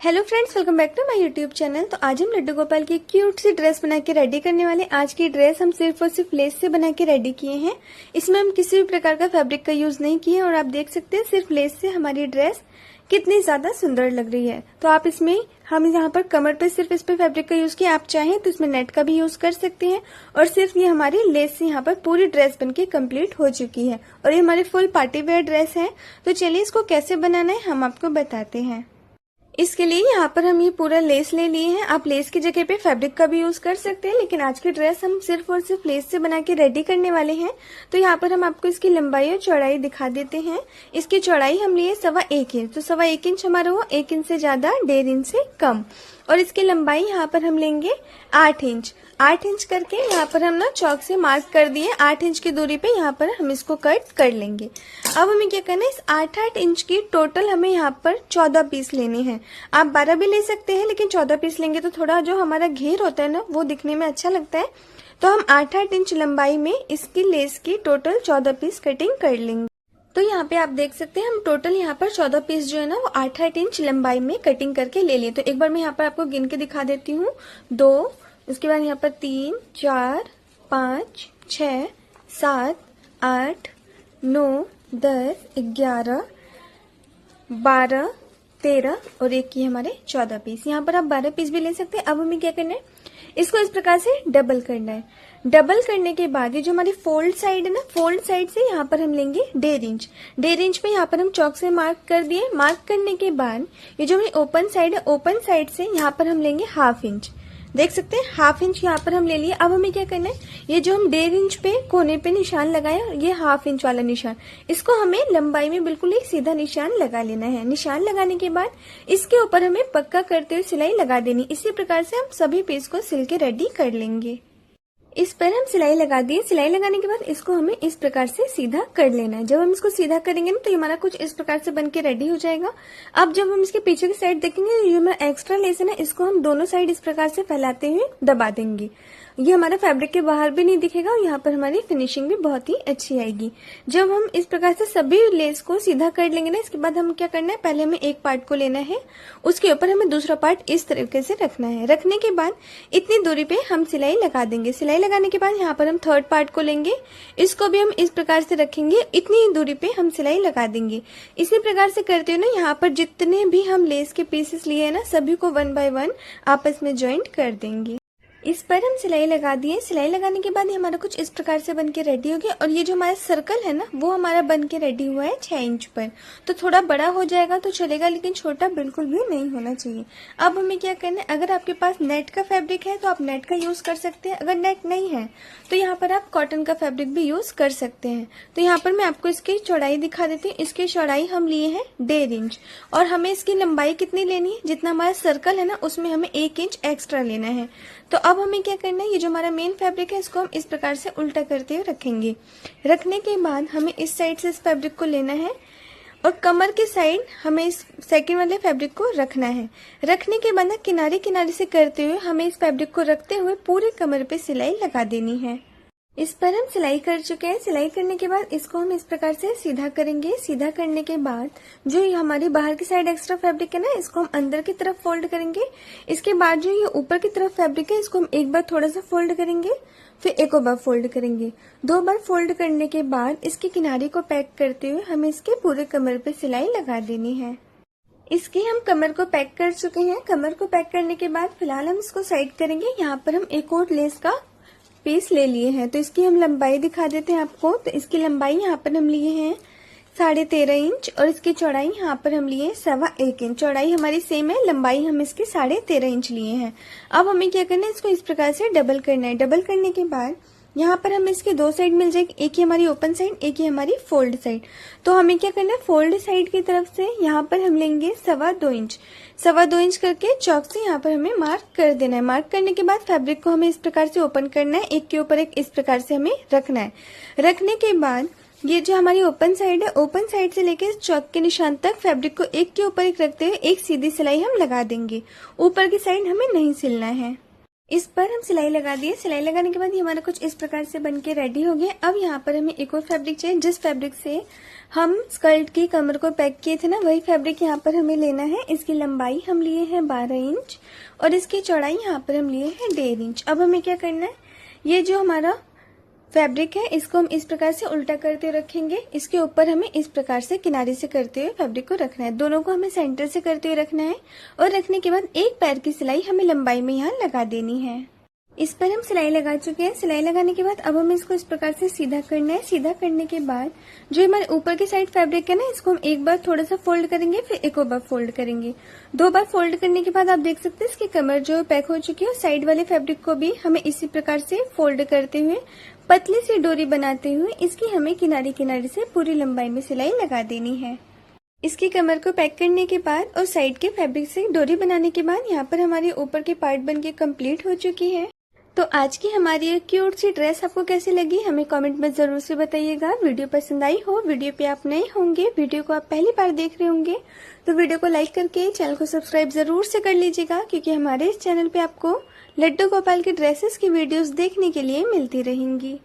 Hello friends, welcome back to my YouTube channel. तो आज हम लड्डू गोपाल की क्यूट सी ड्रेस बना के रेडी करने वाले। आज की ड्रेस हम सिर्फ और सिर्फ लेस से बना के रेडी किए हैं। इसमें हम किसी भी प्रकार का फैब्रिक का यूज नहीं किए और आप देख सकते हैं सिर्फ लेस से हमारी ड्रेस कितनी ज्यादा सुंदर लग रही है। तो आप इसमें हम यहाँ पर कमर पे सिर्फ इस पे फैब्रिक का यूज किया। आप चाहें तो इसमें नेट का भी यूज कर सकते हैं। और सिर्फ ये हमारी लेस से यहाँ पर पूरी ड्रेस बनके कंप्लीट हो चुकी है और ये हमारी फुल पार्टी वेयर ड्रेस है। तो चलिए इसको कैसे बनाना है हम आपको बताते हैं। इसके लिए यहाँ पर हम ये पूरा लेस ले लिए हैं। आप लेस की जगह पे फैब्रिक का भी यूज कर सकते हैं, लेकिन आज की ड्रेस हम सिर्फ और सिर्फ लेस से बना के रेडी करने वाले हैं। तो यहाँ पर हम आपको इसकी लंबाई और चौड़ाई दिखा देते हैं। इसकी चौड़ाई हम लिए 1.25 इंच, तो 1.25 इंच हमारा वो 1 इंच से ज्यादा, 1.5 इंच से कम। और इसकी लंबाई यहाँ पर हम लेंगे 8 इंच। 8 इंच करके यहाँ पर हम ना चौक से मार्क कर दिए। 8 इंच की दूरी पे यहाँ पर हम इसको कट कर लेंगे। अब हमें क्या करना है, इस 8 इंच की टोटल हमें यहाँ पर 14 पीस लेने हैं। आप 12 भी ले सकते हैं, लेकिन 14 पीस लेंगे तो थोड़ा जो हमारा घेर होता है ना वो दिखने में अच्छा लगता है। तो हम 8 इंच लंबाई में इसकी लेस की टोटल 14 पीस कटिंग कर लेंगे। तो यहाँ पे आप देख सकते हैं हम टोटल यहाँ पर 14 पीस जो है ना वो 8 इंच लंबाई में कटिंग करके ले लिए। तो एक बार मैं यहाँ पर आपको गिन के दिखा देती हूँ। 2, उसके बाद यहाँ पर 3, 4, 5, 6, 7, 8, 9, 10, 11, 12, 13 और एक ये हमारे 14 पीस। यहाँ पर आप 12 पीस भी ले सकते हैं। अब हमें क्या करना है, इसको इस प्रकार से डबल करना है। डबल करने के बाद ये जो हमारी फोल्ड साइड है ना, फोल्ड साइड से यहाँ पर हम लेंगे 1.5 इंच। 1.5 इंच पे यहाँ पर हम चौक से मार्क कर दिए। मार्क करने के बाद ये जो हमारी ओपन साइड है, ओपन साइड से यहाँ पर हम लेंगे 1/2 इंच। देख सकते हैं 1/2 इंच यहाँ पर हम ले लिए। अब हमें क्या करना है, ये जो हम 1.5 इंच पे कोने पे निशान लगाया, ये 1/2 इंच वाला निशान, इसको हमें लंबाई में बिल्कुल एक सीधा निशान लगा लेना है। निशान लगाने के बाद इसके ऊपर हमें पक्का करते हुए सिलाई लगा देनी। इसी प्रकार से हम सभी पीस को सिल के रेडी कर लेंगे। इस पर हम सिलाई लगा दिए। सिलाई लगाने के बाद इसको हमें इस प्रकार से सीधा कर लेना है। जब हम इसको सीधा करेंगे ना तो ये हमारा कुछ इस प्रकार से बनके रेडी हो जाएगा। अब जब हम इसके पीछे की साइड देखेंगे, ये हमारा एक्स्ट्रा लेस है ना, इसको हम दोनों साइड इस प्रकार से फैलाते हुए दबा देंगे। ये हमारा फैब्रिक के बाहर भी नहीं दिखेगा और यहाँ पर हमारी फिनिशिंग भी बहुत ही अच्छी आएगी। जब हम इस प्रकार से सभी लेस को सीधा कर लेंगे ना, इसके बाद हम क्या करना है, पहले हमें एक पार्ट को लेना है, उसके ऊपर हमें दूसरा पार्ट इस तरीके से रखना है। रखने के बाद इतनी दूरी पे हम सिलाई लगा देंगे। सिलाई लगाने के बाद यहाँ पर हम थर्ड पार्ट को लेंगे, इसको भी हम इस प्रकार से रखेंगे। इतनी दूरी पे हम सिलाई लगा देंगे। इसी प्रकार से करते हुए ना यहाँ पर जितने भी हम लेस के पीसेस लिए हैं ना, सभी को 1 बाय 1 आपस में ज्वाइंट कर देंगे। इस पर हम सिलाई लगा दिए। सिलाई लगाने के बाद ये हमारा कुछ इस प्रकार से बनके रेडी हो गया। और ये जो हमारा सर्कल है ना, वो हमारा बनके रेडी हुआ है 6 इंच पर। तो थोड़ा बड़ा हो जाएगा तो चलेगा, लेकिन छोटा बिल्कुल भी नहीं होना चाहिए। अब हमें क्या करना है, अगर आपके पास नेट का फैब्रिक है तो आप नेट का यूज कर सकते हैं। अगर नेट नहीं है तो यहाँ पर आप कॉटन का फैब्रिक भी यूज कर सकते हैं। तो यहाँ पर मैं आपको इसकी चौड़ाई दिखा देती हूँ। इसकी चौड़ाई हम लिए हैं 1.5 इंच और हमें इसकी लंबाई कितनी लेनी है, जितना हमारा सर्कल है ना उसमें हमें 1 इंच एक्स्ट्रा लेना है। तो अब हमें क्या करना है, ये जो हमारा मेन फैब्रिक है इसको हम इस प्रकार से उल्टा करते हुए रखेंगे। रखने के बाद हमें इस साइड से इस फैब्रिक को लेना है और कमर की साइड हमें इस सेकंड वाले फैब्रिक को रखना है। रखने के बाद किनारे किनारे से करते हुए हमें इस फैब्रिक को रखते हुए पूरे कमर पे सिलाई लगा देनी है। इस पर हम सिलाई कर चुके हैं। सिलाई करने के बाद इसको हम इस प्रकार से सीधा करेंगे। सीधा करने के बाद जो ये हमारी बाहर की साइड एक्स्ट्रा फैब्रिक है ना, इसको हम अंदर की तरफ फोल्ड करेंगे। इसके बाद जो ये ऊपर की तरफ फैब्रिक है, इसको हम एक बार थोड़ा सा फोल्ड करेंगे, फिर एक और बार फोल्ड करेंगे। 2 बार फोल्ड करने के बाद इसके किनारे को पैक करते हुए हमें इसके पूरे कमर पे सिलाई लगा देनी है। इसकी हम कमर को पैक कर चुके हैं। कमर को पैक करने के बाद फिलहाल हम इसको साइड करेंगे। यहाँ पर हम एक और लेस का पीस ले लिए हैं, तो इसकी हम लंबाई दिखा देते हैं आपको। तो इसकी लंबाई यहाँ पर हम लिए हैं 13.5 इंच और इसकी चौड़ाई यहाँ पर हम लिए 1.25 इंच। चौड़ाई हमारी सेम है, लंबाई हम इसकी 13.5 इंच लिए हैं। अब हमें क्या करना है, इसको इस प्रकार से डबल करना है। डबल करने के बाद यहाँ पर हमें इसके 2 साइड मिल जाएगी, एक ही हमारी ओपन साइड, एक ही हमारी फोल्ड साइड। तो हमें क्या करना है, फोल्ड साइड की तरफ से यहाँ पर हम लेंगे 2.25 इंच। 2.25 इंच करके चौक से यहाँ पर हमें मार्क कर देना है। मार्क करने के बाद फैब्रिक को हमें इस प्रकार से ओपन करना है, एक के ऊपर एक इस प्रकार से हमें रखना है। रखने के बाद ये जो हमारी ओपन साइड है, ओपन साइड से लेकर चौक के निशान तक फैब्रिक को एक के ऊपर एक रखते हुए एक सीधी सिलाई हम लगा देंगे। ऊपर की साइड हमें नहीं सिलना है। इस पर हम सिलाई लगा दिए। सिलाई लगाने के बाद ये हमारा कुछ इस प्रकार से बन के रेडी हो गया। अब यहाँ पर हमें एक और फैब्रिक चाहिए, जिस फैब्रिक से हम स्कर्ट की कमर को पैक किए थे ना, वही फैब्रिक यहाँ पर हमें लेना है। इसकी लंबाई हम लिए हैं 12 इंच और इसकी चौड़ाई यहाँ पर हम लिए हैं 1.5 इंच। अब हमें क्या करना है, ये जो हमारा फैब्रिक है इसको हम इस प्रकार से उल्टा करते रखेंगे। इसके ऊपर हमें इस प्रकार से किनारे से करते हुए फैब्रिक को रखना है। दोनों को हमें सेंटर से करते हुए रखना है और रखने के बाद एक पैर की सिलाई हमें लंबाई में यहाँ लगा देनी है। इस पर हम सिलाई लगा चुके हैं। सिलाई लगाने के बाद अब हमें इसको इस प्रकार से सीधा करना है। सीधा करने के बाद जो हमारे ऊपर की साइड फैब्रिक है ना, इसको हम एक बार थोड़ा सा फोल्ड करेंगे, फिर एक और बार फोल्ड करेंगे। 2 बार फोल्ड करने के बाद आप देख सकते हैं इसकी कमर जो पैक हो चुकी है। और साइड वाले फैब्रिक को भी हमें इसी प्रकार से फोल्ड करते हुए पतली सी डोरी बनाते हुए इसकी हमें किनारे किनारे से पूरी लंबाई में सिलाई लगा देनी है। इसकी कमर को पैक करने के बाद और साइड के फैब्रिक से डोरी बनाने के बाद यहाँ पर हमारी ऊपर की पार्ट बनके कंप्लीट हो चुकी है। तो आज की हमारी ये क्यूट सी ड्रेस आपको कैसी लगी हमें कमेंट में जरूर से बताइएगा। वीडियो पसंद आई हो, वीडियो पे आप नए होंगे, वीडियो को आप पहली बार देख रहे होंगे तो वीडियो को लाइक करके चैनल को सब्सक्राइब जरूर से कर लीजिएगा, क्योंकि हमारे इस चैनल पे आपको लड्डू गोपाल के ड्रेसेस की वीडियोस देखने के लिए मिलती रहेंगी।